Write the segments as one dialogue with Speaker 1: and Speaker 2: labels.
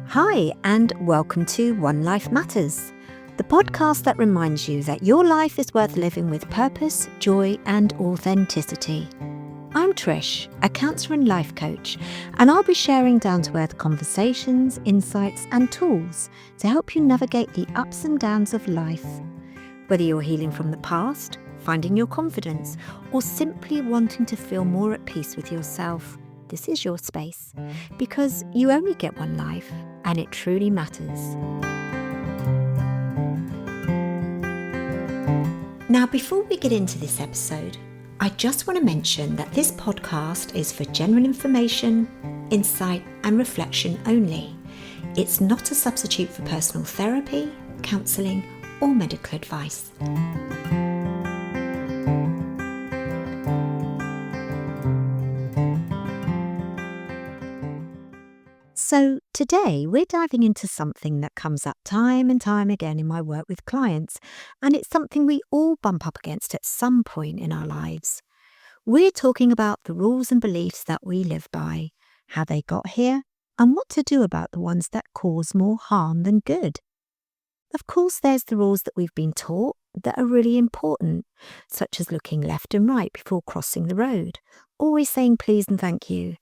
Speaker 1: Hi, and welcome to One Life Matters, the podcast that reminds you that your life is worth living with purpose, joy, and authenticity. I'm Trish, a counsellor and life coach, and I'll be sharing down-to-earth conversations, insights, and tools to help you navigate the ups and downs of life. Whether you're healing from the past, finding your confidence, or simply wanting to feel more at peace with yourself, this is your space, because you only get one life, and it truly matters. Now, before we get into this episode, I just want to mention that this podcast is for general information, insight, and reflection only. It's not a substitute for personal therapy, counselling, or medical advice. So today we're diving into something that comes up time and time again in my work with clients, and it's something we all bump up against at some point in our lives. We're talking about the rules and beliefs that we live by, how they got here, and what to do about the ones that cause more harm than good. Of course, there's the rules that we've been taught that are really important, such as looking left and right before crossing the road, always saying please and thank you,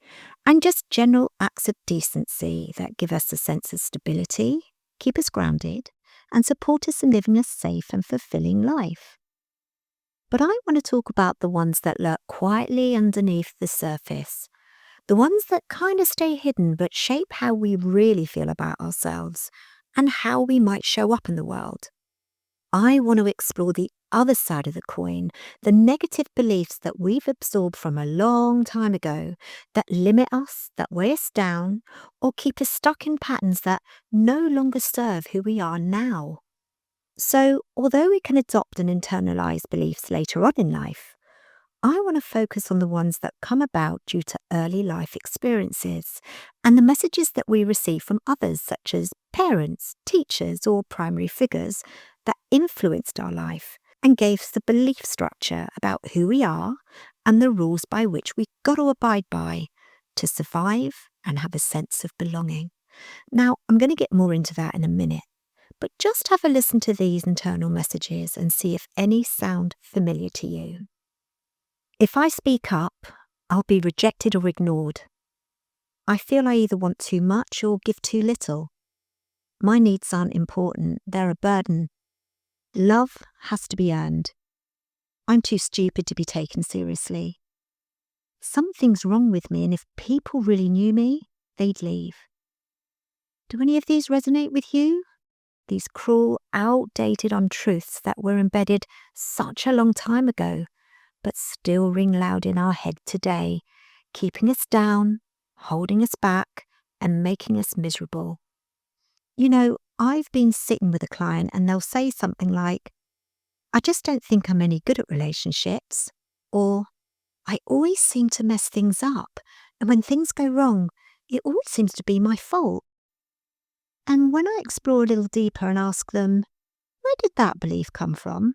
Speaker 1: and just general acts of decency that give us a sense of stability, keep us grounded, and support us in living a safe and fulfilling life. But I want to talk about the ones that lurk quietly underneath the surface, the ones that kind of stay hidden but shape how we really feel about ourselves and how we might show up in the world. I want to explore the other side of the coin, the negative beliefs that we've absorbed from a long time ago that limit us, that weigh us down, or keep us stuck in patterns that no longer serve who we are now. So, although we can adopt and internalize beliefs later on in life, I want to focus on the ones that come about due to early life experiences and the messages that we receive from others, such as parents, teachers, or primary figures that influenced our life and gave us the belief structure about who we are and the rules by which we got to abide by to survive and have a sense of belonging. Now, I'm going to get more into that in a minute, but just have a listen to these internal messages and see if any sound familiar to you. If I speak up, I'll be rejected or ignored. I feel I either want too much or give too little. My needs aren't important, they're a burden. Love has to be earned. I'm too stupid to be taken seriously. Something's wrong with me, and if people really knew me, they'd leave. Do any of these resonate with you? These cruel, outdated untruths that were embedded such a long time ago, but still ring loud in our head today, keeping us down, holding us back, and making us miserable. You know, I've been sitting with a client and they'll say something like, I just don't think I'm any good at relationships, or I always seem to mess things up, and when things go wrong, it always seems to be my fault. And when I explore a little deeper and ask them, where did that belief come from?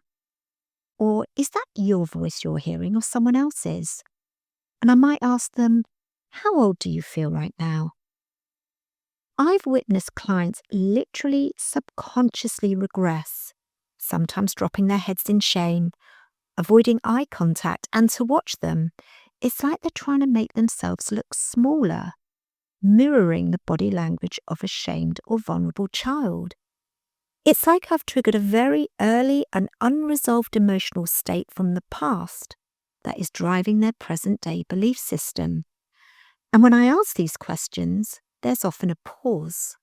Speaker 1: Or is that your voice you're hearing or someone else's? And I might ask them, how old do you feel right now? I've witnessed clients literally subconsciously regress, sometimes dropping their heads in shame, avoiding eye contact, and to watch them, it's like they're trying to make themselves look smaller, mirroring the body language of a shamed or vulnerable child. It's like I've triggered a very early and unresolved emotional state from the past that is driving their present-day belief system. And when I ask these questions, there's often a pause.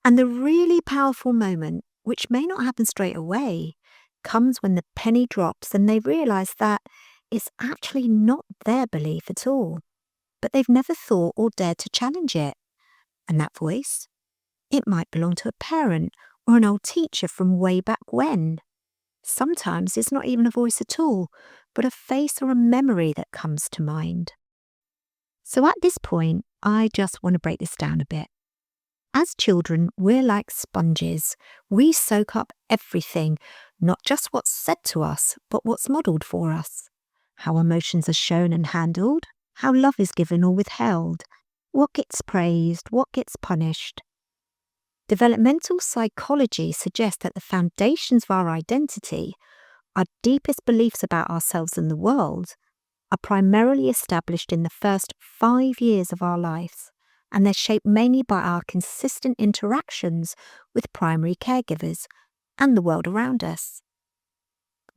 Speaker 1: And the really powerful moment, which may not happen straight away, comes when the penny drops and they realize that it's actually not their belief at all, but they've never thought or dared to challenge it. And that voice? It might belong to a parent or an old teacher from way back when. Sometimes it's not even a voice at all, but a face or a memory that comes to mind. So at this point, I just want to break this down a bit. As children, we're like sponges. We soak up everything, not just what's said to us, but what's modelled for us. how emotions are shown and handled, how love is given or withheld, what gets praised, what gets punished. Developmental psychology suggests that the foundations of our identity, our deepest beliefs about ourselves and the world, are primarily established in the first 5 years of our lives, and they're shaped mainly by our consistent interactions with primary caregivers and the world around us.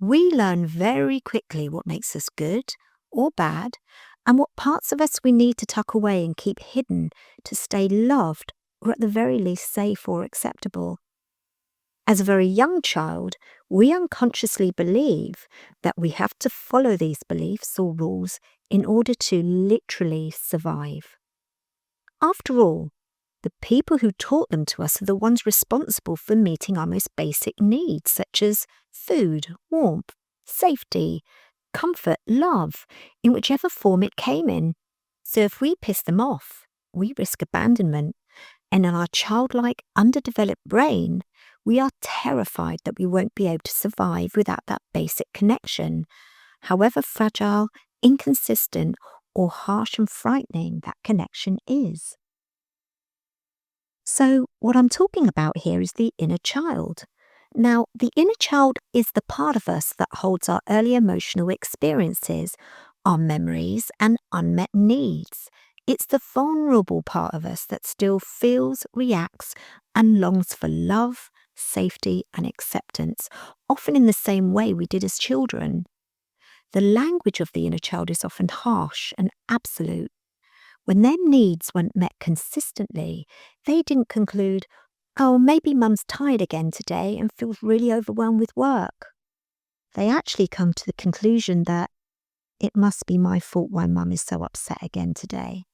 Speaker 1: We learn very quickly what makes us good or bad, and what parts of us we need to tuck away and keep hidden to stay loved or at the very least safe or acceptable. As a very young child, we unconsciously believe that we have to follow these beliefs or rules in order to literally survive. After all, the people who taught them to us are the ones responsible for meeting our most basic needs, such as food, warmth, safety, comfort, love, in whichever form it came in. So if we piss them off, we risk abandonment. And in our childlike, underdeveloped brain, we are terrified that we won't be able to survive without that basic connection, however fragile, inconsistent, or harsh and frightening that connection is. So, what I'm talking about here is the inner child. Now, the inner child is the part of us that holds our early emotional experiences, our memories, and unmet needs. It's the vulnerable part of us that still feels, reacts, and longs for love, safety, and acceptance, often in the same way we did as children. The language of the inner child is often harsh and absolute. When their needs weren't met consistently, they didn't conclude, oh, maybe mum's tired again today and feels really overwhelmed with work. They actually come to the conclusion that it must be my fault why mum is so upset again today.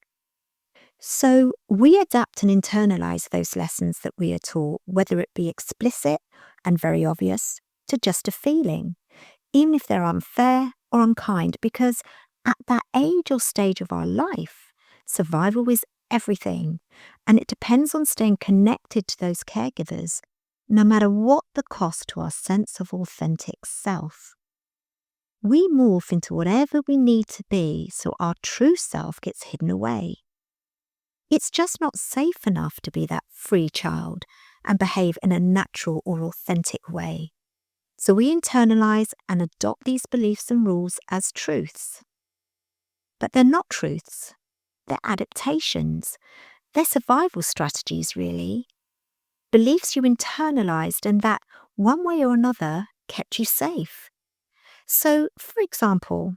Speaker 1: So we adapt and internalize those lessons that we are taught, whether it be explicit and very obvious, to just a feeling, even if they're unfair or unkind, because at that age or stage of our life, survival is everything, and it depends on staying connected to those caregivers, no matter what the cost to our sense of authentic self. We morph into whatever we need to be so our true self gets hidden away. It's just not safe enough to be that free child and behave in a natural or authentic way. So we internalize and adopt these beliefs and rules as truths. But they're not truths. They're adaptations. They're survival strategies, really. Beliefs you internalized and that, one way or another, kept you safe. So, for example,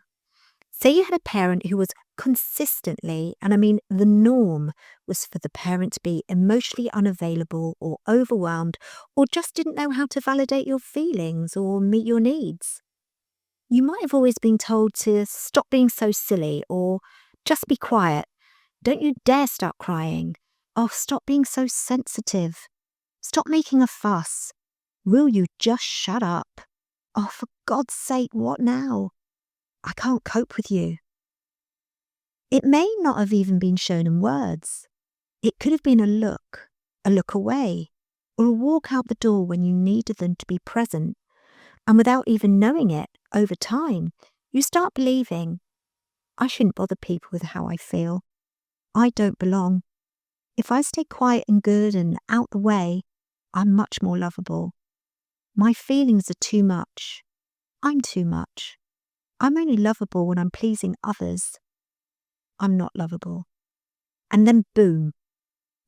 Speaker 1: say you had a parent who was consistently, and I mean the norm was for the parent to be emotionally unavailable or overwhelmed or just didn't know how to validate your feelings or meet your needs. You might have always been told to stop being so silly or just be quiet. Don't you dare start crying. Oh, stop being so sensitive. Stop making a fuss. Will you just shut up? Oh, for God's sake, what now? I can't cope with you. It may not have even been shown in words. It could have been a look away, or a walk out the door when you needed them to be present. And without even knowing it, over time, you start believing, I shouldn't bother people with how I feel. I don't belong. If I stay quiet and good and out the way, I'm much more lovable. My feelings are too much. I'm too much. I'm only lovable when I'm pleasing others. I'm not lovable. And then boom,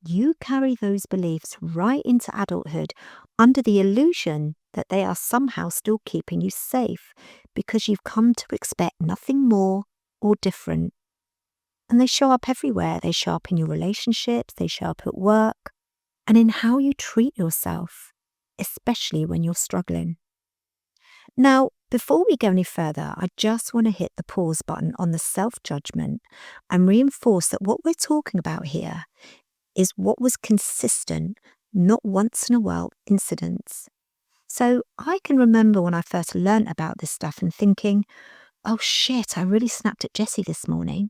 Speaker 1: you carry those beliefs right into adulthood under the illusion that they are somehow still keeping you safe because you've come to expect nothing more or different. And they show up everywhere. They show up in your relationships, they show up at work, and in how you treat yourself, especially when you're struggling. Now, before we go any further, I just want to hit the pause button on the self-judgment and reinforce that what we're talking about here is what was consistent, not once in a while incidents. So I can remember when I first learnt about this stuff and thinking, oh shit, I really snapped at Jessie this morning.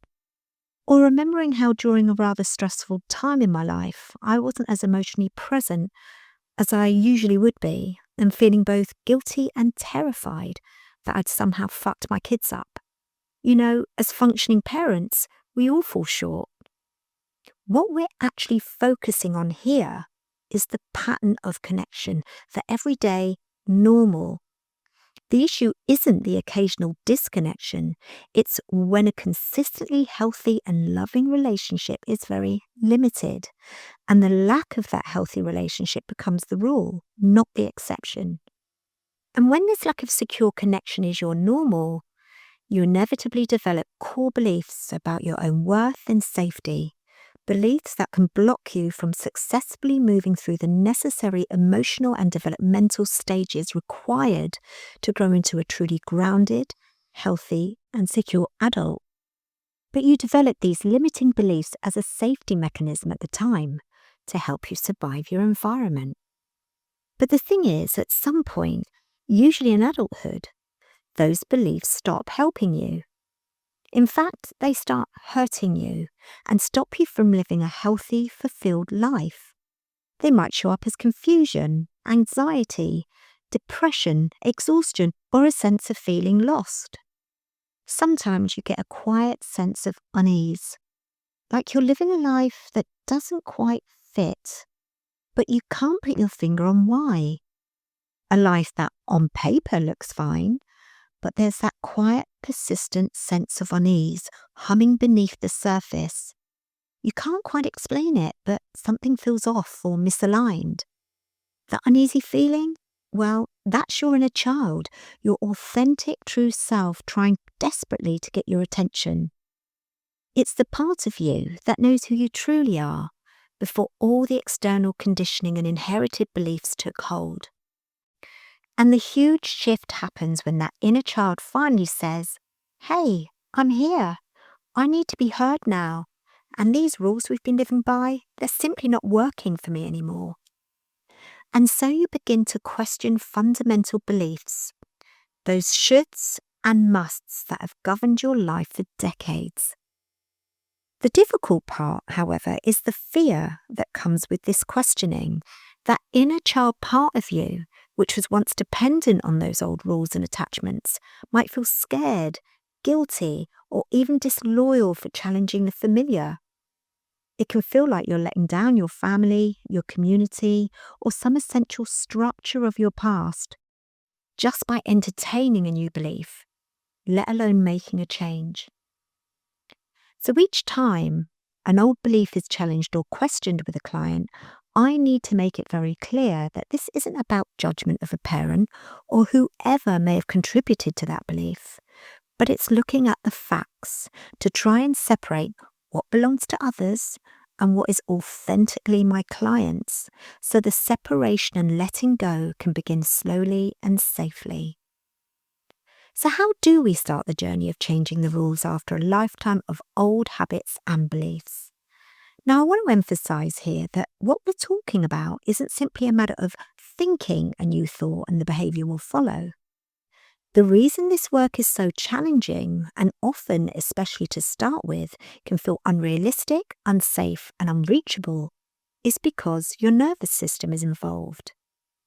Speaker 1: Or remembering how during a rather stressful time in my life, I wasn't as emotionally present as I usually would be, and feeling both guilty and terrified that I'd somehow fucked my kids up. As functioning parents, we all fall short. What we're actually focusing on here is the pattern of connection for everyday, normal. The issue isn't the occasional disconnection, it's when a consistently healthy and loving relationship is very limited, and the lack of that healthy relationship becomes the rule, not the exception. And when this lack of secure connection is your normal, you inevitably develop core beliefs about your own worth and safety, beliefs that can block you from successfully moving through the necessary emotional and developmental stages required to grow into a truly grounded, healthy, and secure adult. But you develop these limiting beliefs as a safety mechanism at the time to help you survive your environment. But the thing is, at some point, usually in adulthood, those beliefs stop helping you. In fact, they start hurting you and stop you from living a healthy, fulfilled life. They might show up as confusion, anxiety, depression, exhaustion, or a sense of feeling lost. Sometimes you get a quiet sense of unease, like you're living a life that doesn't quite fit, but you can't put your finger on why. A life that on paper looks fine, but there's that quiet, persistent sense of unease humming beneath the surface. You can't quite explain it, but something feels off or misaligned. The uneasy feeling? Well, that's your inner child, your authentic, true self trying desperately to get your attention. It's the part of you that knows who you truly are before all the external conditioning and inherited beliefs took hold. And the huge shift happens when that inner child finally says, "Hey, I'm here. I need to be heard now. And these rules we've been living by, they're simply not working for me anymore." And so you begin to question fundamental beliefs, those shoulds and musts that have governed your life for decades. The difficult part, however, is the fear that comes with this questioning. That inner child part of you, which was once dependent on those old rules and attachments, might feel scared, guilty, or even disloyal for challenging the familiar. It can feel like you're letting down your family, your community, or some essential structure of your past just by entertaining a new belief, let alone making a change. So each time an old belief is challenged or questioned with a client, I need to make it very clear that this isn't about judgment of a parent or whoever may have contributed to that belief, but it's looking at the facts to try and separate what belongs to others and what is authentically my client's, so the separation and letting go can begin slowly and safely. So how do we start the journey of changing the rules after a lifetime of old habits and beliefs? Now, I want to emphasize here that what we're talking about isn't simply a matter of thinking a new thought and the behavior will follow. The reason this work is so challenging, and often, especially to start with, can feel unrealistic, unsafe, and unreachable, is because your nervous system is involved.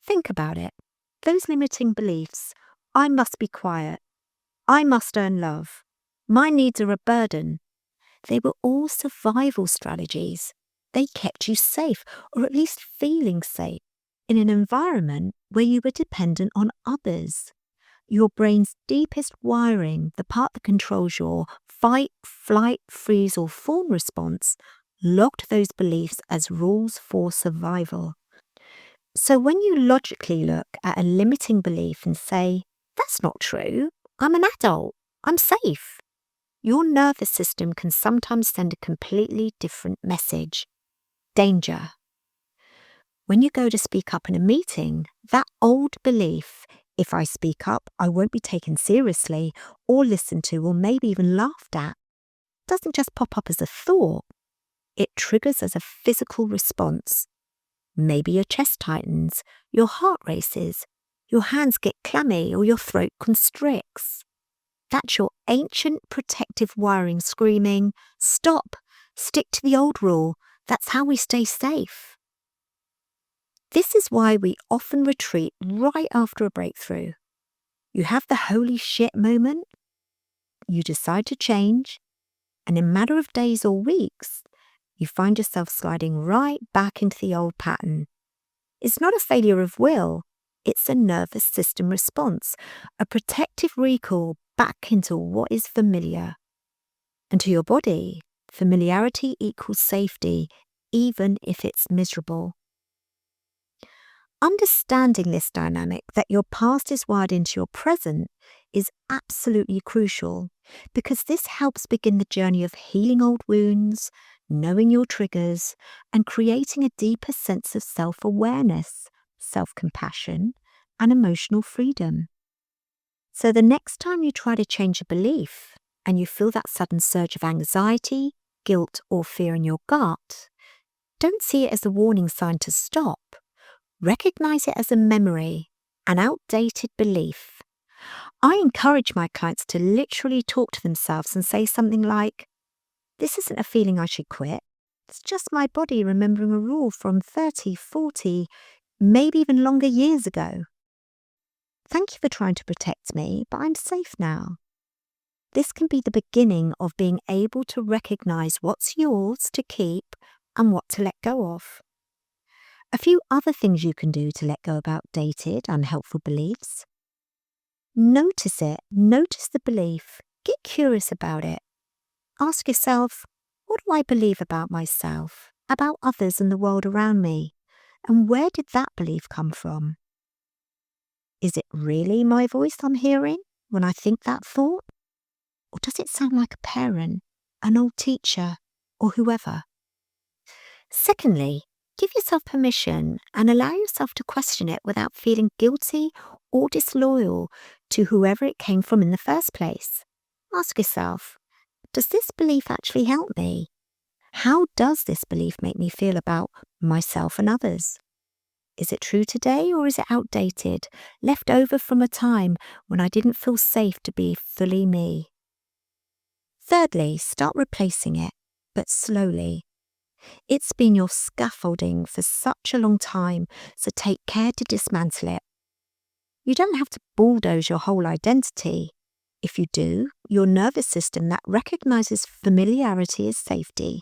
Speaker 1: Think about it. Those limiting beliefs, I must be quiet, I must earn love, my needs are a burden, they were all survival strategies. They kept you safe, or at least feeling safe, in an environment where you were dependent on others. Your brain's deepest wiring, the part that controls your fight, flight, freeze, or fawn response, logged those beliefs as rules for survival. So when you logically look at a limiting belief and say, "That's not true, I'm an adult, I'm safe," your nervous system can sometimes send a completely different message. Danger. When you go to speak up in a meeting, that old belief, "if I speak up, I won't be taken seriously or listened to or maybe even laughed at," doesn't just pop up as a thought. It triggers as a physical response. Maybe your chest tightens, your heart races, your hands get clammy, or your throat constricts. That's your ancient protective wiring screaming, "Stop! Stick to the old rule. That's how we stay safe." This is why we often retreat right after a breakthrough. You have the holy shit moment, You decide to change, and in a matter of days or weeks, you find yourself sliding right back into the old pattern. It's not a failure of will, it's a nervous system response, a protective recall back into what is familiar. And to your body, familiarity equals safety, even if it's miserable. Understanding this dynamic, that your past is wired into your present, is absolutely crucial because this helps begin the journey of healing old wounds, knowing your triggers, and creating a deeper sense of self-awareness, self-compassion, and emotional freedom. So the next time you try to change a belief and you feel that sudden surge of anxiety, guilt, or fear in your gut, don't see it as a warning sign to stop. Recognize it as a memory, an outdated belief. I encourage my clients to literally talk to themselves and say something like, "This isn't a feeling I should quit. It's just my body remembering a rule from 30, 40, maybe even longer years ago. Thank you for trying to protect me, but I'm safe now." This can be the beginning of being able to recognize what's yours to keep and what to let go of. A few other things you can do to let go of outdated, unhelpful beliefs. Notice it, notice the belief, get curious about it. Ask yourself, what do I believe about myself, about others and the world around me? And where did that belief come from? Is it really my voice I'm hearing when I think that thought? Or does it sound like a parent, an old teacher, or whoever? Secondly, give yourself permission and allow yourself to question it without feeling guilty or disloyal to whoever it came from in the first place. Ask yourself, does this belief actually help me? How does this belief make me feel about myself and others? Is it true today or is it outdated, left over from a time when I didn't feel safe to be fully me? Thirdly, start replacing it, but slowly. It's been your scaffolding for such a long time, so take care to dismantle it. You don't have to bulldoze your whole identity. If you do, your nervous system that recognizes familiarity as safety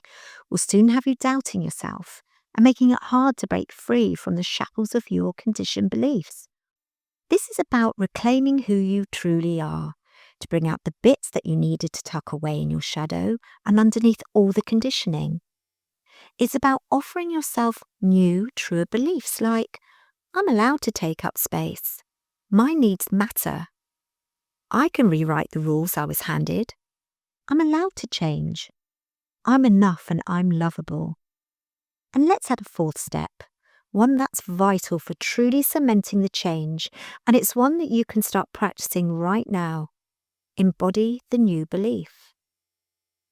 Speaker 1: will soon have you doubting yourself and making it hard to break free from the shackles of your conditioned beliefs. This is about reclaiming who you truly are, to bring out the bits that you needed to tuck away in your shadow and underneath all the conditioning. It's about offering yourself new, truer beliefs like, I'm allowed to take up space. My needs matter. I can rewrite the rules I was handed. I'm allowed to change. I'm enough and I'm lovable. And let's add a fourth step, one that's vital for truly cementing the change, and it's one that you can start practicing right now. Embody the new belief.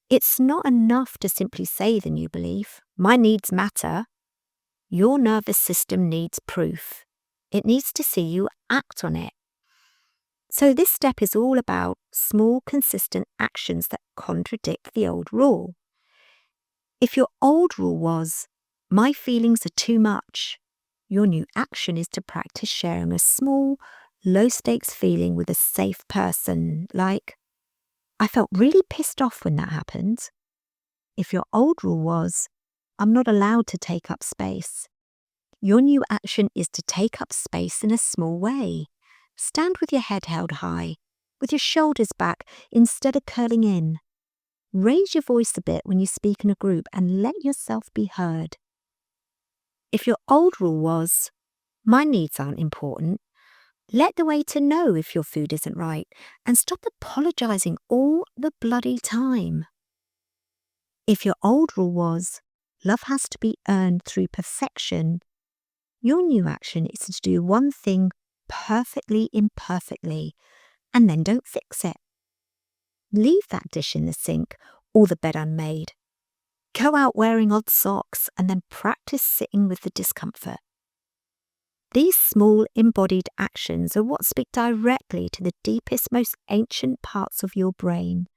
Speaker 1: It's not enough to simply say the new belief, my needs matter. Your nervous system needs proof. It needs to see you act on it. So this step is all about small, consistent actions that contradict the old rule. If your old rule was, my feelings are too much, your new action is to practice sharing a small, low-stakes feeling with a safe person, like, I felt really pissed off when that happened. If your old rule was, I'm not allowed to take up space, your new action is to take up space in a small way. Stand with your head held high, with your shoulders back instead of curling in. Raise your voice a bit when you speak in a group and let yourself be heard. If your old rule was, my needs aren't important, let the waiter know if your food isn't right and stop apologizing all the bloody time. If your old rule was, love has to be earned through perfection, your new action is to do one thing perfectly imperfectly and then don't fix it. Leave that dish in the sink or the bed unmade. Go out wearing odd socks and then practice sitting with the discomfort. These small embodied actions are what speak directly to the deepest, most ancient parts of your brain.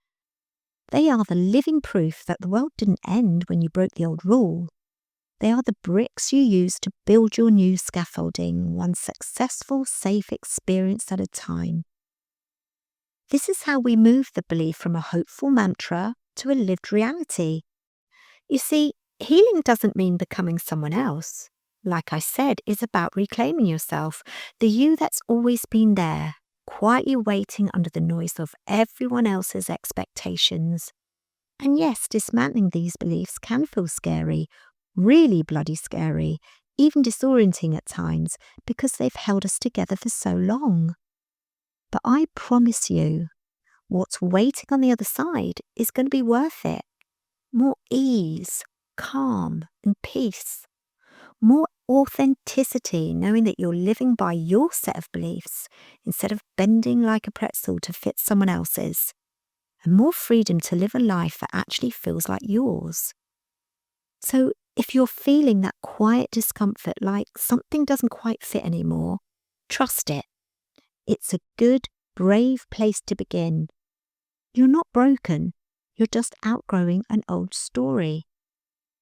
Speaker 1: They are the living proof that the world didn't end when you broke the old rule. They are the bricks you use to build your new scaffolding, one successful, safe experience at a time. This is how we move the belief from a hopeful mantra to a lived reality. You see, healing doesn't mean becoming someone else. Like I said, it's about reclaiming yourself, the you that's always been there, quietly waiting under the noise of everyone else's expectations. And yes, dismantling these beliefs can feel scary, really bloody scary, even disorienting at times because they've held us together for so long. But I promise you, what's waiting on the other side is going to be worth it. More ease, calm, and peace. More authenticity, knowing that you're living by your set of beliefs instead of bending like a pretzel to fit someone else's. And more freedom to live a life that actually feels like yours. So if you're feeling that quiet discomfort, like something doesn't quite fit anymore, trust it. It's a good, brave place to begin. You're not broken. You're just outgrowing an old story.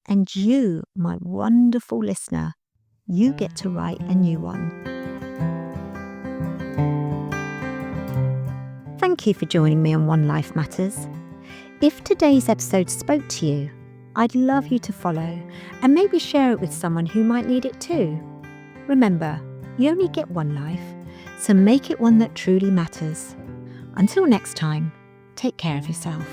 Speaker 1: And you, my wonderful listener, you get to write a new one. Thank you for joining me on One Life Matters. If today's episode spoke to you, I'd love you to follow and maybe share it with someone who might need it too. Remember, you only get one life, so make it one that truly matters. Until next time, take care of yourself.